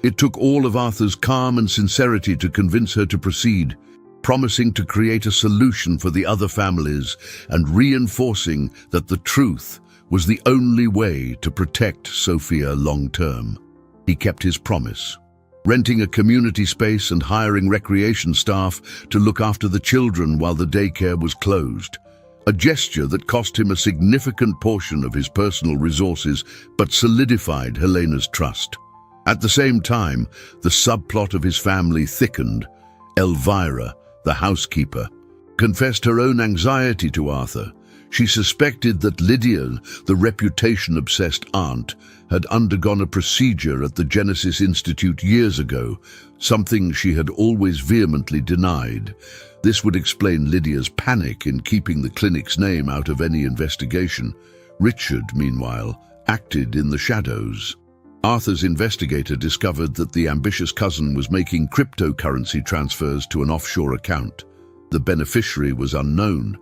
It took all of Arthur's calm and sincerity to convince her to proceed, promising to create a solution for the other families and reinforcing that the truth was the only way to protect Sophia long-term. He kept his promise, renting a community space and hiring recreation staff to look after the children while the daycare was closed. A gesture that cost him a significant portion of his personal resources but solidified Helena's trust. At the same time, the subplot of his family thickened. Elvira, the housekeeper, confessed her own anxiety to Arthur. She suspected that Lydia, the reputation-obsessed aunt, had undergone a procedure at the Genesis Institute years ago, something she had always vehemently denied. This would explain Lydia's panic in keeping the clinic's name out of any investigation. Richard, meanwhile, acted in the shadows. Arthur's investigator discovered that the ambitious cousin was making cryptocurrency transfers to an offshore account. The beneficiary was unknown,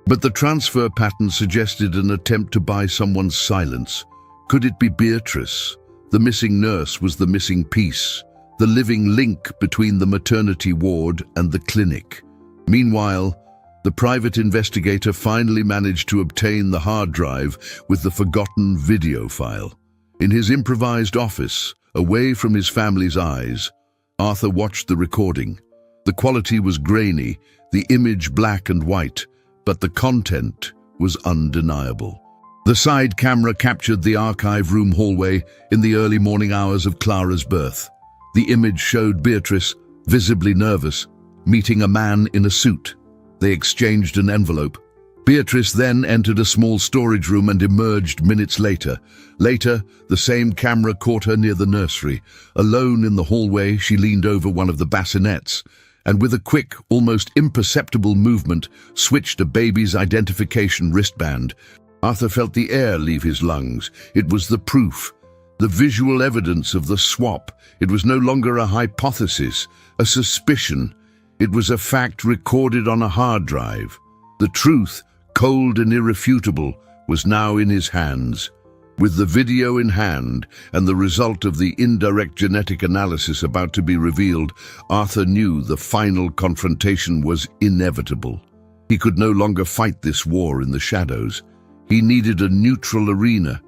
but the transfer pattern suggested an attempt to buy someone's silence. Could it be Beatrice? The missing nurse was the missing piece, the living link between the maternity ward and the clinic. Meanwhile, the private investigator finally managed to obtain the hard drive with the forgotten video file. In his improvised office, away from his family's eyes, Arthur watched the recording. The quality was grainy, the image black and white, but the content was undeniable. The side camera captured the archive room hallway in the early morning hours of Clara's birth. The image showed Beatrice, visibly nervous, meeting a man in a suit. They exchanged an envelope. Beatrice then entered a small storage room and emerged minutes later. Later, the same camera caught her near the nursery. Alone in the hallway, she leaned over one of the bassinets and with a quick, almost imperceptible movement, switched a baby's identification wristband. Arthur felt the air leave his lungs. It was the proof, the visual evidence of the swap. It was no longer a hypothesis, a suspicion. It was a fact recorded on a hard drive. The truth, cold and irrefutable, was now in his hands. With the video in hand and the result of the indirect genetic analysis about to be revealed, Arthur knew the final confrontation was inevitable. He could no longer fight this war in the shadows. He needed a neutral arena,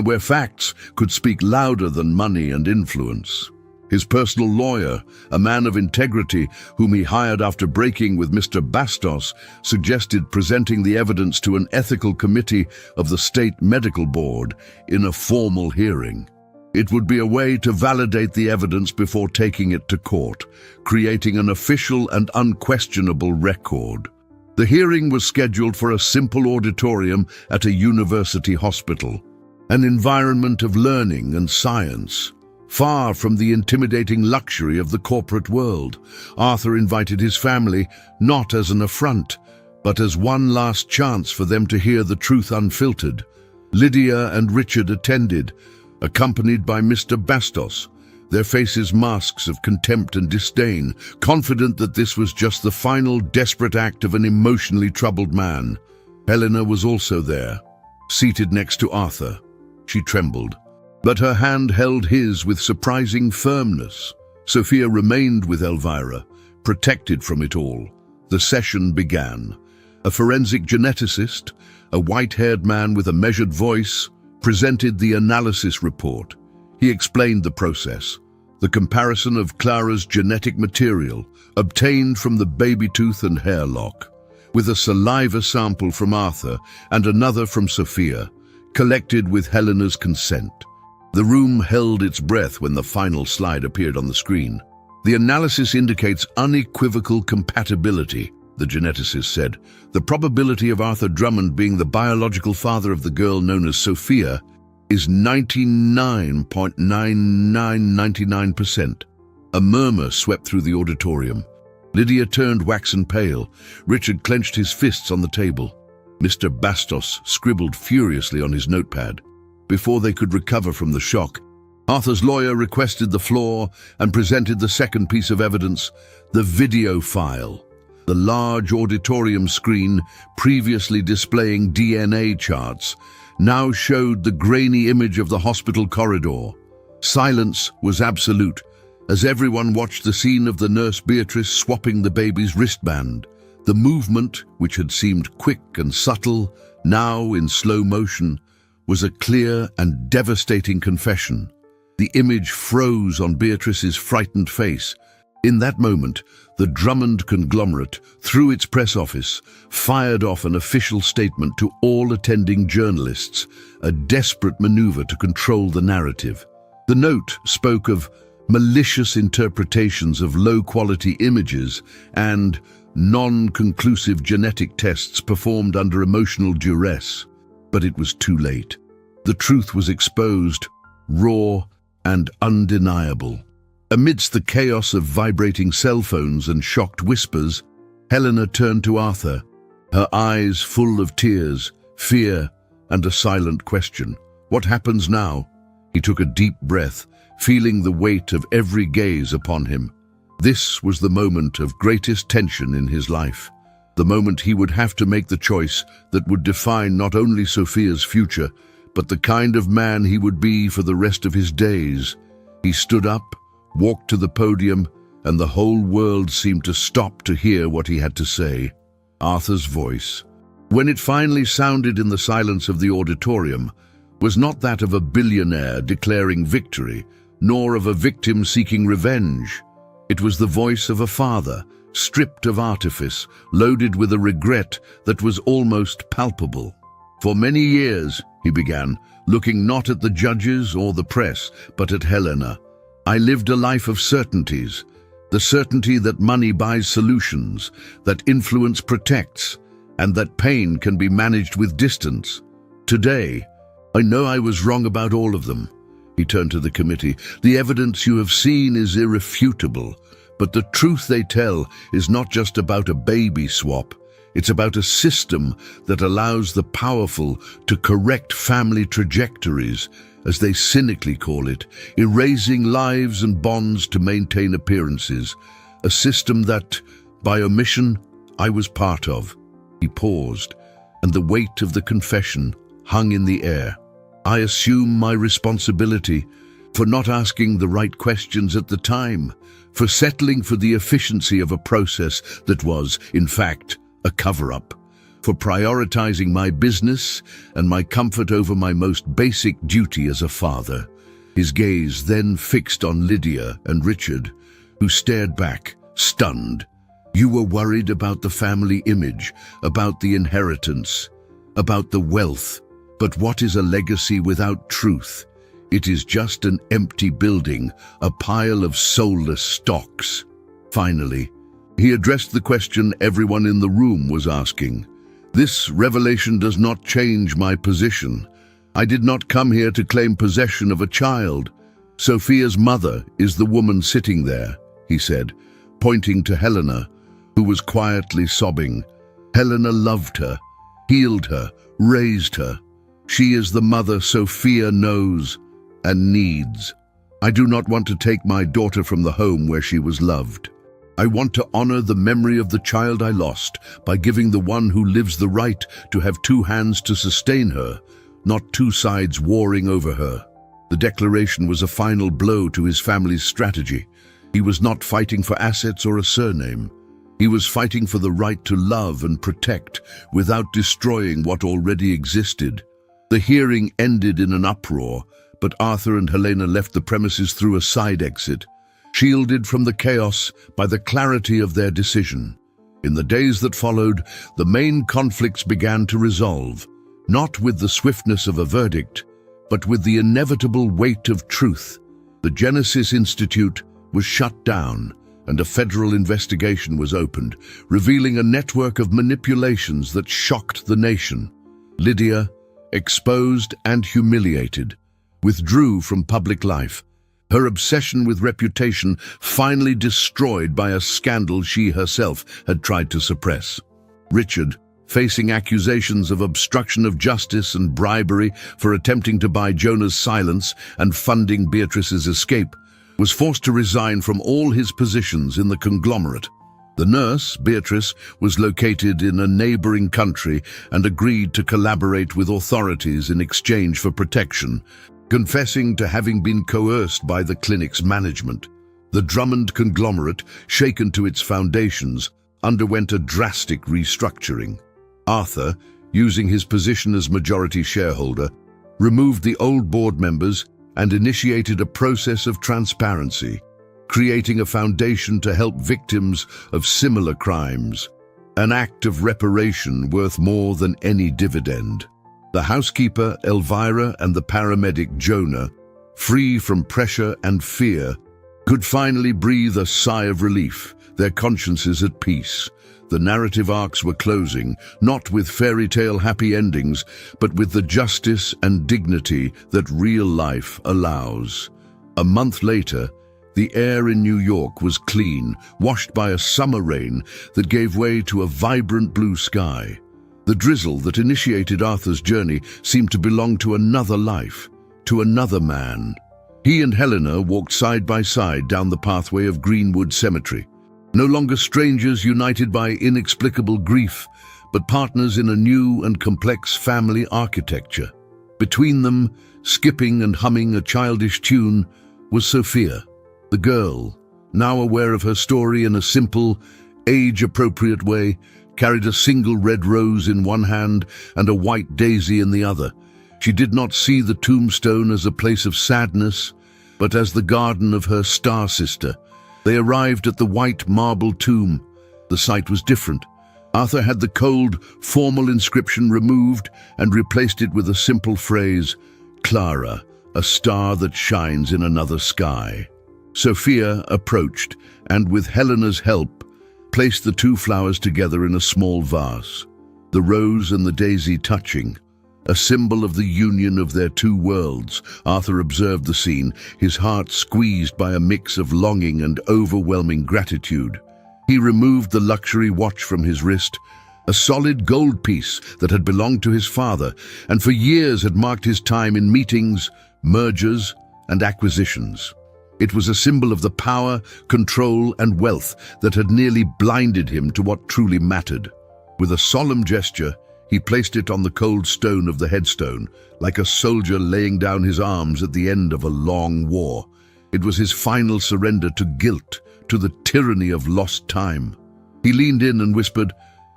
where facts could speak louder than money and influence. His personal lawyer, a man of integrity whom he hired after breaking with Mr. Bastos, suggested presenting the evidence to an ethical committee of the State Medical Board in a formal hearing. It would be a way to validate the evidence before taking it to court, creating an official and unquestionable record. The hearing was scheduled for a simple auditorium at a university hospital, an environment of learning and science. Far from the intimidating luxury of the corporate world, Arthur invited his family not as an affront, but as one last chance for them to hear the truth unfiltered. Lydia and Richard attended, accompanied by Mr. Bastos, their faces masks of contempt and disdain, confident that this was just the final desperate act of an emotionally troubled man. Helena was also there, seated next to Arthur. She trembled, but her hand held his with surprising firmness. Sophia remained with Elvira, protected from it all. The session began. A forensic geneticist, a white-haired man with a measured voice, presented the analysis report. He explained the process, the comparison of Clara's genetic material, obtained from the baby tooth and hair lock, with a saliva sample from Arthur and another from Sophia, collected with Helena's consent. The room held its breath when the final slide appeared on the screen. The analysis indicates unequivocal compatibility, the geneticist said. The probability of Arthur Drummond being the biological father of the girl known as Sophia is 99.9999%. A murmur swept through the auditorium. Lydia turned waxen pale. Richard clenched his fists on the table. Mr. Bastos scribbled furiously on his notepad. Before they could recover from the shock, Arthur's lawyer requested the floor and presented the second piece of evidence, the video file. The large auditorium screen, previously displaying DNA charts, now showed the grainy image of the hospital corridor. Silence was absolute, as everyone watched the scene of the nurse Beatrice swapping the baby's wristband. The movement, which had seemed quick and subtle, now in slow motion, was a clear and devastating confession. The image froze on Beatrice's frightened face. In that moment, the Drummond conglomerate, through its press office, fired off an official statement to all attending journalists, a desperate maneuver to control the narrative. The note spoke of malicious interpretations of low-quality images and non-conclusive genetic tests performed under emotional duress. But it was too late. The truth was exposed, raw and undeniable. Amidst the chaos of vibrating cell phones and shocked whispers, Helena turned to Arthur, her eyes full of tears, fear, and a silent question. What happens now? He took a deep breath, feeling the weight of every gaze upon him. This was the moment of greatest tension in his life. The moment he would have to make the choice that would define not only Sophia's future, but the kind of man he would be for the rest of his days. He stood up, walked to the podium, and the whole world seemed to stop to hear what he had to say. Arthur's voice, when it finally sounded in the silence of the auditorium, was not that of a billionaire declaring victory, nor of a victim seeking revenge. It was the voice of a father, stripped of artifice, loaded with a regret that was almost palpable. For many years, he began, looking not at the judges or the press, but at Helena. I lived a life of certainties, the certainty that money buys solutions, that influence protects, and that pain can be managed with distance. Today, I know I was wrong about all of them. He turned to the committee. The evidence you have seen is irrefutable, But the truth they tell is not just about a baby swap. It's about a system that allows the powerful to correct family trajectories, as they cynically call it, erasing lives and bonds to maintain appearances. A system that, by omission, I was part of. He paused, and the weight of the confession hung in the air. I assume my responsibility for not asking the right questions at the time, for settling for the efficiency of a process that was, in fact, a cover-up, for prioritizing my business and my comfort over my most basic duty as a father. His gaze then fixed on Lydia and Richard, who stared back, stunned. You were worried about the family image, about the inheritance, about the wealth. But what is a legacy without truth? It is just an empty building, a pile of soulless stocks. Finally, he addressed the question everyone in the room was asking. This revelation does not change my position. I did not come here to claim possession of a child. Sophia's mother is the woman sitting there, he said, pointing to Helena, who was quietly sobbing. Helena loved her, healed her, raised her. She is the mother Sophia knows and needs. I do not want to take my daughter from the home where she was loved. I want to honor the memory of the child I lost by giving the one who lives the right to have two hands to sustain her, not two sides warring over her. The declaration was a final blow to his family's strategy. He was not fighting for assets or a surname. He was fighting for the right to love and protect without destroying what already existed. The hearing ended in an uproar, but Arthur and Helena left the premises through a side exit, shielded from the chaos by the clarity of their decision. In the days that followed, the main conflicts began to resolve, not with the swiftness of a verdict, but with the inevitable weight of truth. The Genesis Institute was shut down, and a federal investigation was opened, revealing a network of manipulations that shocked the nation. Lydia, exposed and humiliated, withdrew from public life, her obsession with reputation finally destroyed by a scandal she herself had tried to suppress. Richard, facing accusations of obstruction of justice and bribery for attempting to buy Jonah's silence and funding Beatrice's escape, was forced to resign from all his positions in the conglomerate. The nurse, Beatrice, was located in a neighboring country and agreed to collaborate with authorities in exchange for protection, confessing to having been coerced by the clinic's management. The Drummond conglomerate, shaken to its foundations, underwent a drastic restructuring. Arthur, using his position as majority shareholder, removed the old board members and initiated a process of transparency, creating a foundation to help victims of similar crimes, an act of reparation worth more than any dividend. The housekeeper, Elvira, and the paramedic, Jonah, free from pressure and fear, could finally breathe a sigh of relief, their consciences at peace. The narrative arcs were closing, not with fairy tale happy endings, but with the justice and dignity that real life allows. A month later, the air in New York was clean, washed by a summer rain that gave way to a vibrant blue sky. The drizzle that initiated Arthur's journey seemed to belong to another life, to another man. He and Helena walked side by side down the pathway of Greenwood Cemetery, no longer strangers united by inexplicable grief, but partners in a new and complex family architecture. Between them, skipping and humming a childish tune, was Sophia, the girl, now aware of her story in a simple, age-appropriate way, carried a single red rose in one hand and a white daisy in the other. She did not see the tombstone as a place of sadness, but as the garden of her star sister. They arrived at the white marble tomb. The site was different. Arthur had the cold, formal inscription removed and replaced it with a simple phrase, Clara, a star that shines in another sky. Sophia approached, and with Helena's help, placed the two flowers together in a small vase, the rose and the daisy touching. a symbol of the union of their two worlds. Arthur observed the scene, his heart squeezed by a mix of longing and overwhelming gratitude. He removed the luxury watch from his wrist, a solid gold piece that had belonged to his father and for years had marked his time in meetings, mergers, and acquisitions. It was a symbol of the power, control, and wealth that had nearly blinded him to what truly mattered. With a solemn gesture, he placed it on the cold stone of the headstone, like a soldier laying down his arms at the end of a long war. It was his final surrender to guilt, to the tyranny of lost time. He leaned in and whispered,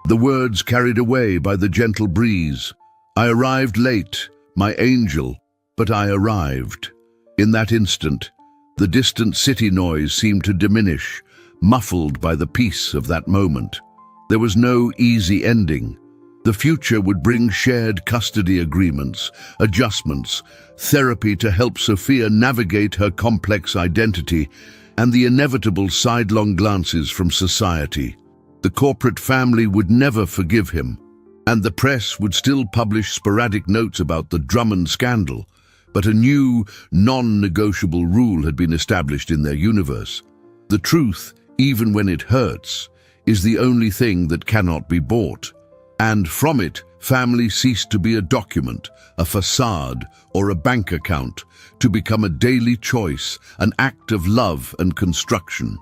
the words carried away by the gentle breeze. I arrived late, my angel, but I arrived. In that instant, the distant city noise seemed to diminish, muffled by the peace of that moment. There was no easy ending. The future would bring shared custody agreements, adjustments, therapy to help Sophia navigate her complex identity, and the inevitable sidelong glances from society. The corporate family would never forgive him, and the press would still publish sporadic notes about the Drummond scandal. But a new, non-negotiable rule had been established in their universe. The truth, even when it hurts, is the only thing that cannot be bought. And from it, family ceased to be a document, a facade, or a bank account, to become a daily choice, an act of love and construction.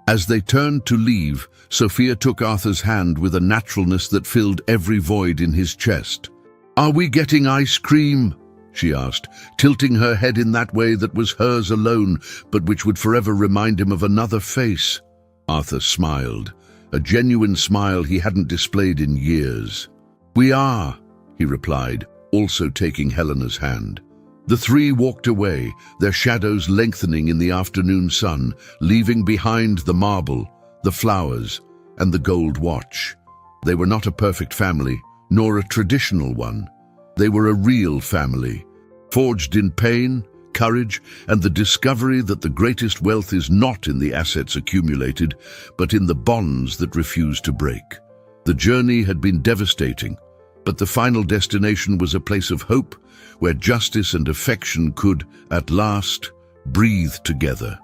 As they turned to leave, Sophia took Arthur's hand with a naturalness that filled every void in his chest. "Are we getting ice cream?" she asked, tilting her head in that way that was hers alone, but which would forever remind him of another face. Arthur smiled, a genuine smile he hadn't displayed in years. "We are," he replied, also taking Helena's hand. The three walked away, their shadows lengthening in the afternoon sun, leaving behind the marble, the flowers, and the gold watch. They were not a perfect family, nor a traditional one. They were a real family, forged in pain, courage, and the discovery that the greatest wealth is not in the assets accumulated, but in the bonds that refuse to break. The journey had been devastating, but the final destination was a place of hope, where justice and affection could, at last, breathe together.